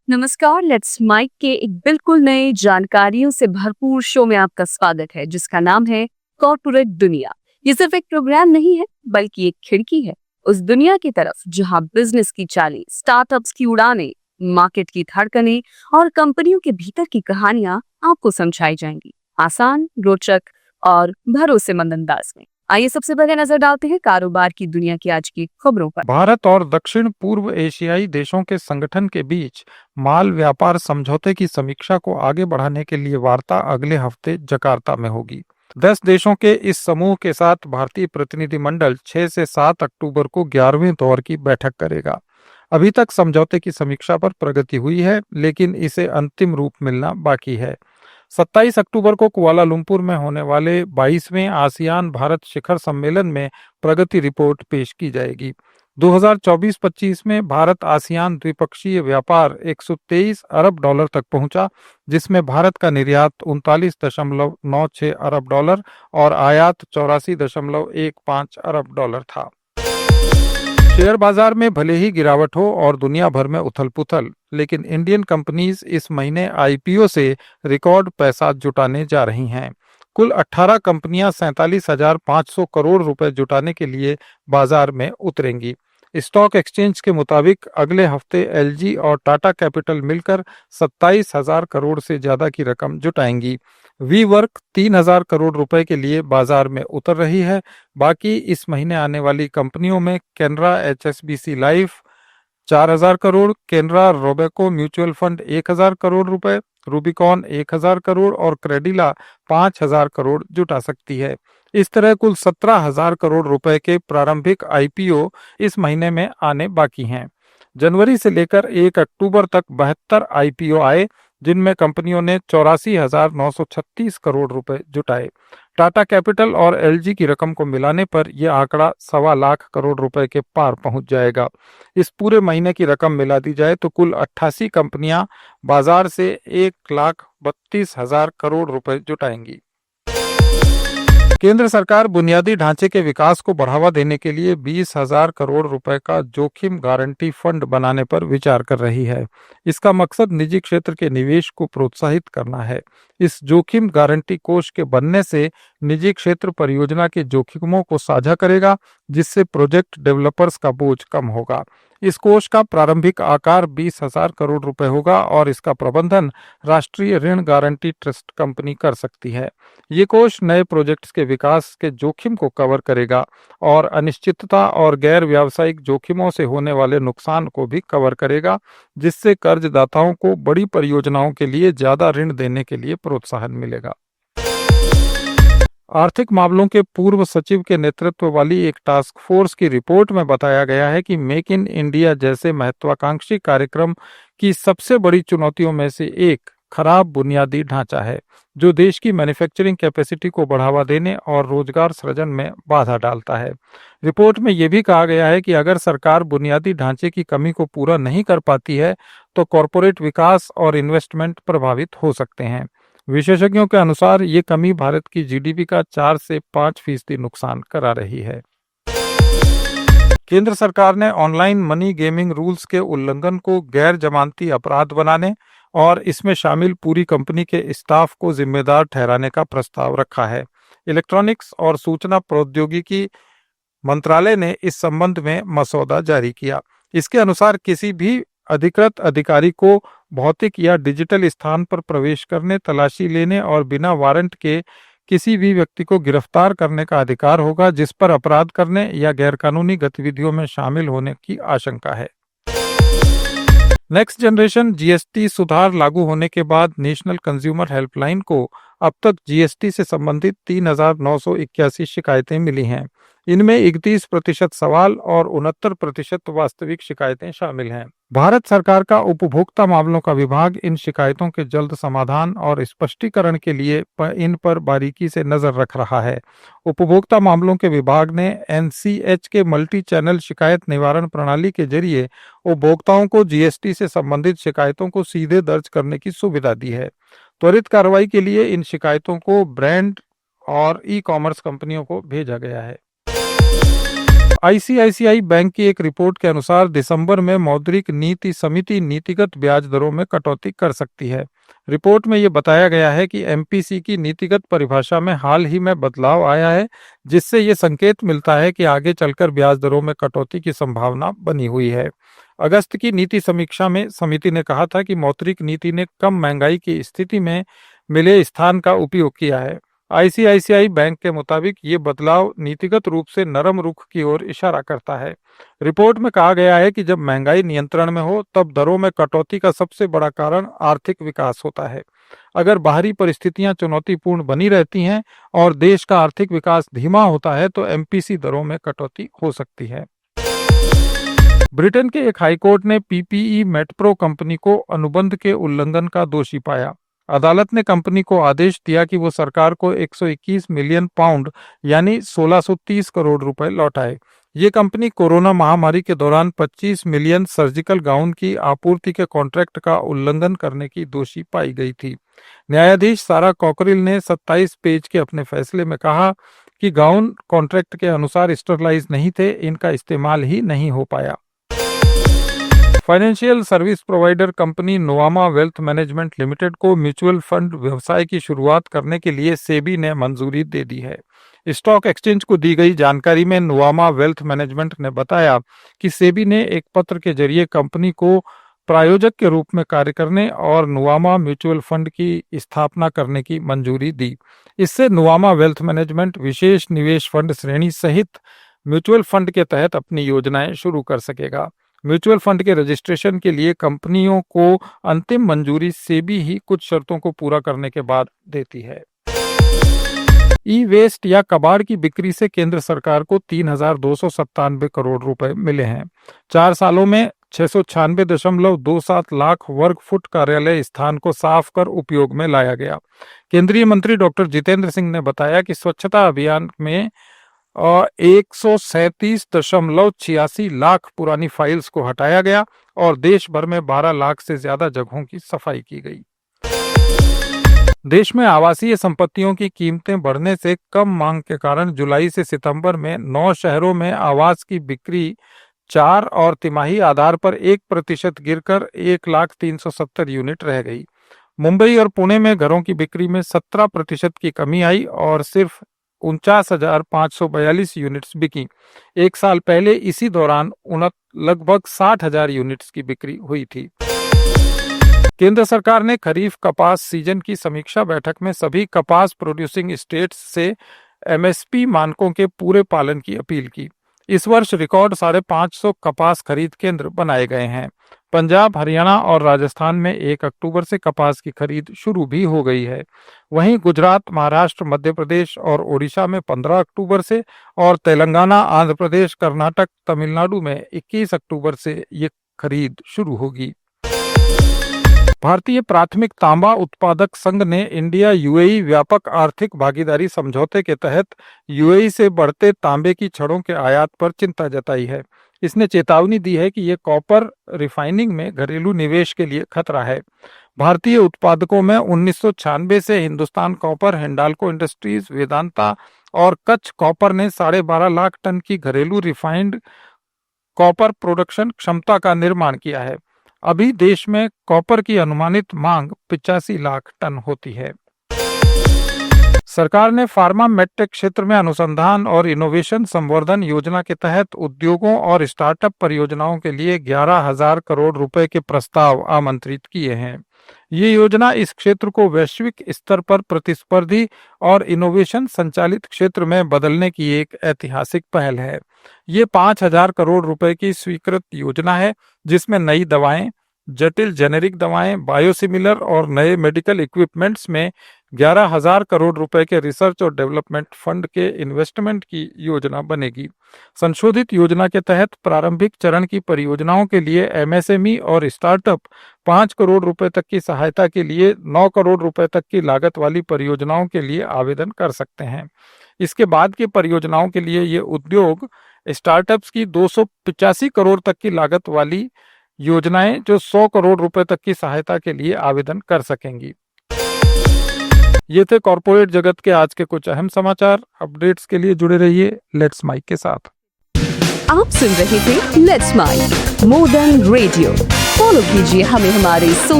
नमस्कार, let's mic के एक बिल्कुल नए जानकारियों से भरपूर शो में आपका स्वागत है जिसका नाम है कॉर्पोरेट दुनिया। ये सिर्फ एक प्रोग्राम नहीं है बल्कि एक खिड़की है उस दुनिया की तरफ जहां बिजनेस की चालें, स्टार्टअप्स की उड़ानें, मार्केट की धड़कनें और कंपनियों के भीतर की कहानियां आपको समझाई जाएंगी आसान, रोचक और भरोसेमंद अंदाज में। आइए सबसे पहले नजर डालते हैं कारोबार की दुनिया की आज की खबरों पर। भारत और दक्षिण पूर्व एशियाई देशों के संगठन के बीच माल व्यापार समझौते की समीक्षा को आगे बढ़ाने के लिए वार्ता अगले हफ्ते जकार्ता में होगी। 10 देशों के इस समूह के साथ भारतीय प्रतिनिधिमंडल 6 से 7 अक्टूबर को 11वें दौर की बैठक करेगा। अभी तक समझौते की समीक्षा पर प्रगति हुई है, लेकिन इसे अंतिम रूप मिलना बाकी है। 27 अक्टूबर को कुआलालंपुर में होने वाले 22वें आसियान भारत शिखर सम्मेलन में प्रगति रिपोर्ट पेश की जाएगी। 2024-25 में भारत आसियान द्विपक्षीय व्यापार 123 अरब डॉलर तक पहुंचा, जिसमें भारत का निर्यात 39.96 अरब डॉलर और आयात 84.15 अरब डॉलर था। शेयर बाजार में भले ही गिरावट हो और दुनिया भर में उथल-पुथल, लेकिन इंडियन कंपनीज इस महीने आईपीओ से रिकॉर्ड पैसा जुटाने जा रही हैं। कुल 18 कंपनियां 47,500 करोड़ रुपए जुटाने के लिए बाजार में उतरेंगी। स्टॉक एक्सचेंज के मुताबिक अगले हफ्ते एलजी और टाटा कैपिटल मिलकर 27,000 करोड़ से ज्यादा की रकम जुटाएंगी। वी वर्क 3,000 करोड़ रुपए के लिए बाजार में उतर रही है। बाकी इस महीने आने वाली कंपनियों में Canara HSBC life 4,000 crore, Canara Robeco mutual fund 1,000 crore रुपए, रूबिकॉन 1,000 करोड़ और क्रेडिला 5,000 करोड़ जुटा सकती है। इस तरह कुल 17,000 करोड़ रुपए के प्रारंभिक आईपीओ इस महीने में आने बाकी हैं। जनवरी से लेकर 1 अक्टूबर तक 72 आईपीओ आए, जिनमें कंपनियों ने 84,936 करोड़ रुपए जुटाए। टाटा कैपिटल और एलजी की रकम को मिलाने पर यह आंकड़ा 1.25 करोड़ रुपए के पार पहुंच जाएगा। इस पूरे महीने की रकम मिला दी जाए तो कुल 88 कंपनियां बाजार से 1,32,000 करोड़ रुपए जुटाएंगी। केंद्र सरकार बुनियादी ढांचे के विकास को बढ़ावा देने के लिए 20,000 करोड़ रुपए का जोखिम गारंटी फंड बनाने पर विचार कर रही है। इसका मकसद निजी क्षेत्र के निवेश को प्रोत्साहित करना है। इस जोखिम गारंटी कोष के बनने से निजी क्षेत्र परियोजना के जोखिमों को साझा करेगा, जिससे प्रोजेक्ट डेवलपर्स का बोझ कम होगा। इस कोष का प्रारंभिक आकार 20,000 करोड़ रुपए होगा और इसका प्रबंधन राष्ट्रीय ऋण गारंटी ट्रस्ट कंपनी कर सकती है। ये कोष नए प्रोजेक्ट्स के विकास के जोखिम को कवर करेगा और अनिश्चितता और गैर व्यावसायिक जोखिमों से होने वाले नुकसान को भी कवर करेगा, जिससे कर्जदाताओं को बड़ी परियोजनाओं के लिए ज्यादा ऋण देने के लिए प्रोत्साहन मिलेगा। आर्थिक मामलों के पूर्व सचिव के नेतृत्व वाली एक टास्क फोर्स की रिपोर्ट में बताया गया है कि मेक इन इंडिया जैसे महत्वाकांक्षी कार्यक्रम की सबसे बड़ी चुनौतियों में से एक खराब बुनियादी ढांचा है, जो देश की मैन्युफैक्चरिंग कैपेसिटी को बढ़ावा देने और रोजगार सृजन में बाधा डालता है। रिपोर्ट में यह भी कहा गया है कि अगर सरकार बुनियादी ढांचे की कमी को पूरा नहीं कर पाती है तो कॉरपोरेट विकास और इन्वेस्टमेंट प्रभावित हो सकते हैं। विशेषज्ञों के अनुसार ये कमी भारत की जीडीपी का 4 से 5% नुकसान करा रही है। केंद्र सरकार ने ऑनलाइन मनी गेमिंग रूल्स के उल्लंघन को गैर जमानती अपराध बनाने और इसमें शामिल पूरी कंपनी के स्टाफ को जिम्मेदार ठहराने का प्रस्ताव रखा है। इलेक्ट्रॉनिक्स और सूचना प्रौद्योगिकी मंत्रालय ने इस संबंध में मसौदा जारी किया। इसके अनुसार किसी भी अधिकृत अधिकारी को भौतिक या डिजिटल स्थान पर प्रवेश करने, तलाशी लेने और बिना वारंट के किसी भी व्यक्ति को गिरफ्तार करने का अधिकार होगा जिस पर अपराध करने या गैरकानूनी गतिविधियों में शामिल होने की आशंका है। नेक्स्ट जनरेशन जीएसटी सुधार लागू होने के बाद नेशनल कंज्यूमर हेल्पलाइन को अब तक जीएसटी से संबंधित 3,981 शिकायतें मिली हैं। इनमें 31% सवाल और 69% वास्तविक शिकायतें शामिल हैं। भारत सरकार का उपभोक्ता मामलों का विभाग इन शिकायतों के जल्द समाधान और स्पष्टीकरण के लिए इन पर बारीकी से नजर रख रहा है। उपभोक्ता मामलों के विभाग ने एनसीएच के मल्टी चैनल शिकायत निवारण प्रणाली के जरिए उपभोक्ताओं को जीएसटी से संबंधित शिकायतों को सीधे दर्ज करने की सुविधा दी है। त्वरित कार्रवाई के लिए इन शिकायतों को ब्रांड और ई कॉमर्स कंपनियों को भेजा गया है। आईसीआईसीआई बैंक की एक रिपोर्ट के अनुसार दिसंबर में मौद्रिक नीति समिति नीतिगत ब्याज दरों में कटौती कर सकती है। रिपोर्ट में ये बताया गया है कि एमपीसी की नीतिगत परिभाषा में हाल ही में बदलाव आया है, जिससे ये संकेत मिलता है कि आगे चलकर ब्याज दरों में कटौती की संभावना बनी हुई है। अगस्त की नीति समीक्षा में समिति ने कहा था कि मौद्रिक नीति ने कम महंगाई की स्थिति में मिले स्थान का उपयोग किया है। आईसीआईसीआई बैंक के मुताबिक ये बदलाव नीतिगत रूप से नरम रुख की ओर इशारा करता है। रिपोर्ट में कहा गया है कि जब महंगाई नियंत्रण में हो तब दरों में कटौती का सबसे बड़ा कारण आर्थिक विकास होता है। अगर बाहरी परिस्थितियां चुनौतीपूर्ण बनी रहती हैं और देश का आर्थिक विकास धीमा होता है तो एमपीसी दरों में कटौती हो सकती है। ब्रिटेन के एक हाईकोर्ट ने पीपीई मेटप्रो कंपनी को अनुबंध के उल्लंघन का दोषी पाया। अदालत ने कंपनी को आदेश दिया कि वो सरकार को 121 मिलियन पाउंड यानी 1630 करोड़ रुपए लौटाए। ये कंपनी कोरोना महामारी के दौरान 25 मिलियन सर्जिकल गाउन की आपूर्ति के कॉन्ट्रैक्ट का उल्लंघन करने की दोषी पाई गई थी। न्यायाधीश सारा कॉकरिल ने 27 पेज के अपने फैसले में कहा कि गाउन कॉन्ट्रैक्ट के अनुसार स्टरलाइज नहीं थे, इनका इस्तेमाल ही नहीं हो पाया। Financial service provider company Nuvama wealth management limited को म्यूचुअल फंड व्यवसाय की शुरुआत करने के लिए सेबी ने मंजूरी दे दी है। स्टॉक एक्सचेंज को दी गई जानकारी में नोवामा वेल्थ मैनेजमेंट ने बताया कि सेबी ने एक पत्र के जरिए कंपनी को प्रायोजक के रूप में कार्य करने और नोवामा म्यूचुअल फंड की स्थापना करने की मंजूरी दी। इससे नोवामा वेल्थ मैनेजमेंट विशेष निवेश फंड श्रेणी सहित म्यूचुअल फंड के तहत अपनी योजनाएं शुरू कर सकेगा। म्यूचुअल फंड के रजिस्ट्रेशन के लिए कंपनियों को अंतिम मंजूरी सेबी ही कुछ शर्तों को पूरा करने के बाद देती है। ई वेस्ट या कबाड़ की बिक्री से केंद्र सरकार को 3,297 करोड़ रुपए मिले हैं। 4 सालों में 696.27 लाख वर्ग फुट कार्यालय स्थान को साफ कर उपयोग में लाया गया। केंद्रीय मंत्री डॉक्टर जितेंद्र सिंह ने बताया कि स्वच्छता अभियान में 137.86 लाख पुरानी फाइल्स को हटाया गया और देश भर में 12 लाख से ज्यादा जगहों की सफाई की गई। देश में आवासीय संपत्तियों की कीमतें बढ़ने से कम मांग के कारण जुलाई से सितंबर में 9 शहरों में आवास की बिक्री 4 और तिमाही आधार पर 1% गिरकर 1,03,70 यूनिट रह गई। मुंबई और पुणे में घरों की बिक्री में 17% की कमी आई और सिर्फ 49,542 यूनिट्स बिकी। एक साल पहले इसी दौरान लगभग 60,000 यूनिट्स की बिक्री हुई थी। केंद्र सरकार ने खरीफ कपास सीजन की समीक्षा बैठक में सभी कपास प्रोड्यूसिंग स्टेट्स से एमएसपी मानकों के पूरे पालन की अपील की। इस वर्ष रिकॉर्ड 550 कपास खरीद केंद्र बनाए गए हैं। पंजाब, हरियाणा और राजस्थान में 1 अक्टूबर से कपास की खरीद शुरू भी हो गई है। वहीं गुजरात, महाराष्ट्र, मध्य प्रदेश और ओडिशा में 15 अक्टूबर से और तेलंगाना, आंध्र प्रदेश, कर्नाटक, तमिलनाडु में 21 अक्टूबर से ये खरीद शुरू होगी। भारतीय प्राथमिक तांबा उत्पादक संघ ने इंडिया यूएई व्यापक आर्थिक भागीदारी समझौते के तहत यूएई से बढ़ते तांबे की छड़ों के आयात पर चिंता जताई है। इसने चेतावनी दी है कि यह कॉपर रिफाइनिंग में घरेलू निवेश के लिए खतरा है। भारतीय उत्पादकों में 1996 से हिंदुस्तान कॉपर, हिंडाल्को इंडस्ट्रीज, वेदांता और कच्छ कॉपर ने 12.5 लाख टन की घरेलू रिफाइंड कॉपर प्रोडक्शन क्षमता का निर्माण किया है। अभी देश में कॉपर की अनुमानित मांग 85 लाख टन होती है। सरकार ने फार्मा मेडटेक क्षेत्र में अनुसंधान और इनोवेशन संवर्धन योजना के तहत उद्योगों और स्टार्टअप परियोजनाओं के लिए 11,000 करोड़ रुपए के प्रस्ताव आमंत्रित किए हैं। ये योजना इस क्षेत्र को वैश्विक स्तर पर प्रतिस्पर्धी और इनोवेशन संचालित क्षेत्र में बदलने की एक ऐतिहासिक पहल है। ये 5,000 करोड़ रुपए की स्वीकृत योजना है, जिसमें नई दवाएं, जटिल जेनेरिक दवाएं, बायोसिमिलर और नए मेडिकल इक्विपमेंट्स में 11,000 करोड़ रुपए के रिसर्च और डेवलपमेंट फंड के इन्वेस्टमेंट की योजना बनेगी। संशोधित योजना के तहत प्रारंभिक चरण की परियोजनाओं के लिए एमएसएमई और स्टार्टअप 5 करोड़ रुपए तक की सहायता के लिए 9 करोड़ रुपए तक की लागत वाली परियोजनाओं के लिए आवेदन कर सकते हैं। इसके बाद की परियोजनाओं के लिए ये उद्योग स्टार्टअप्स की 285 करोड़ तक की लागत वाली योजनाएं जो 100 करोड़ रुपए तक की सहायता के लिए आवेदन कर सकेंगी। ये थे कॉर्पोरेट जगत के आज के कुछ अहम समाचार। अपडेट्स के लिए जुड़े रहिए लेट्स माइक के साथ। आप सुन रहे थे let's mind more than radio. Follow कीजिए हमें हमारे